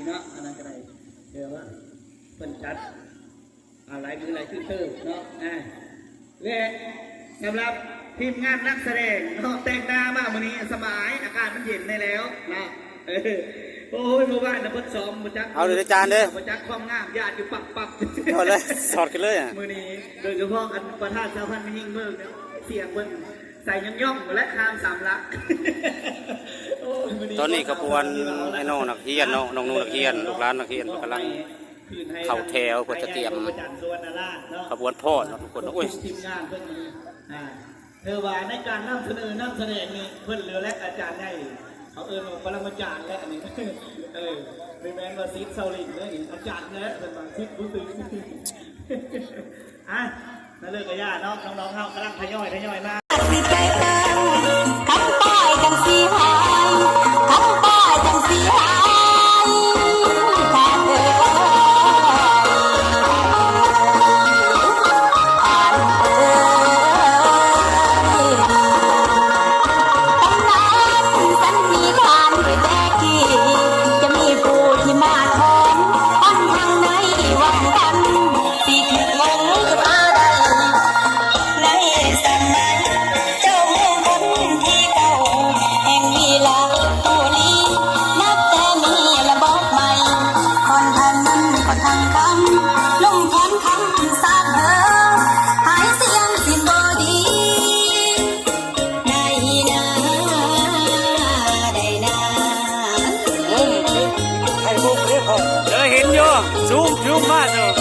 เนาะอันนั้นก็ได้เดี๋ยวว่าเป็นจัดอะไรคืออะไรคือเติมเนาะและสำหรับทีมงานนักแสดงเนาะแต่งหน้ามากวันนี้สบายอากาศมันเย็นได้แล้วนะโอ้ยเมื่อวานนะเพิ่นซ้อมมาจักเอาเลยอาจารย์เด้อมาจักความงามญาติอยู่ปักเอาเลยสอดกันเลยอ่ะมือนี้โดยเฉพาะอันประธานชาวพันธุ์ไม่ยิ่งเมืองเนี่ยเสียงเพิ่นใส่ย่องและคามสามลักตอนนี้ขบวนไอ้น้องนักเรียนน้องนูนักเรียนลูกหลานนักเรียนกำลังเข้าแถวเพื่อจะเตรียมขบวนพ่อทุกคนโอ้ยทีมงานเพิ่นเธอว่าในการนำเสนอนี่เพิ่นเหลือและอาจารย์ใหญ่เขาปรมาจารย์และอันนี้เป็นแมนว่าซิดเซาลิงเลยอาจารย์และเป็นบางซิดรู้สึกนั่นเลิกกับย่าน้องๆเขากำลังทยอยมาคำป้ายจังสีหายคำป้ายจังสีหายแทนเธอสันนิษฐานด้วยแท้ที่จะมีผู้ที่มาทอนปันทางไหนวังกันสิถึงงงกับอะไรในสมัยเจ้ามงคลที่เก่าแห่งวีลาผู้นี้นับแต่มีระบบใหม่คนทางนั้นก็ทางคำลงแทนคำสาบเธอหายเสียงสิบดีได้นาเห็นอยู่ซูมมากเลย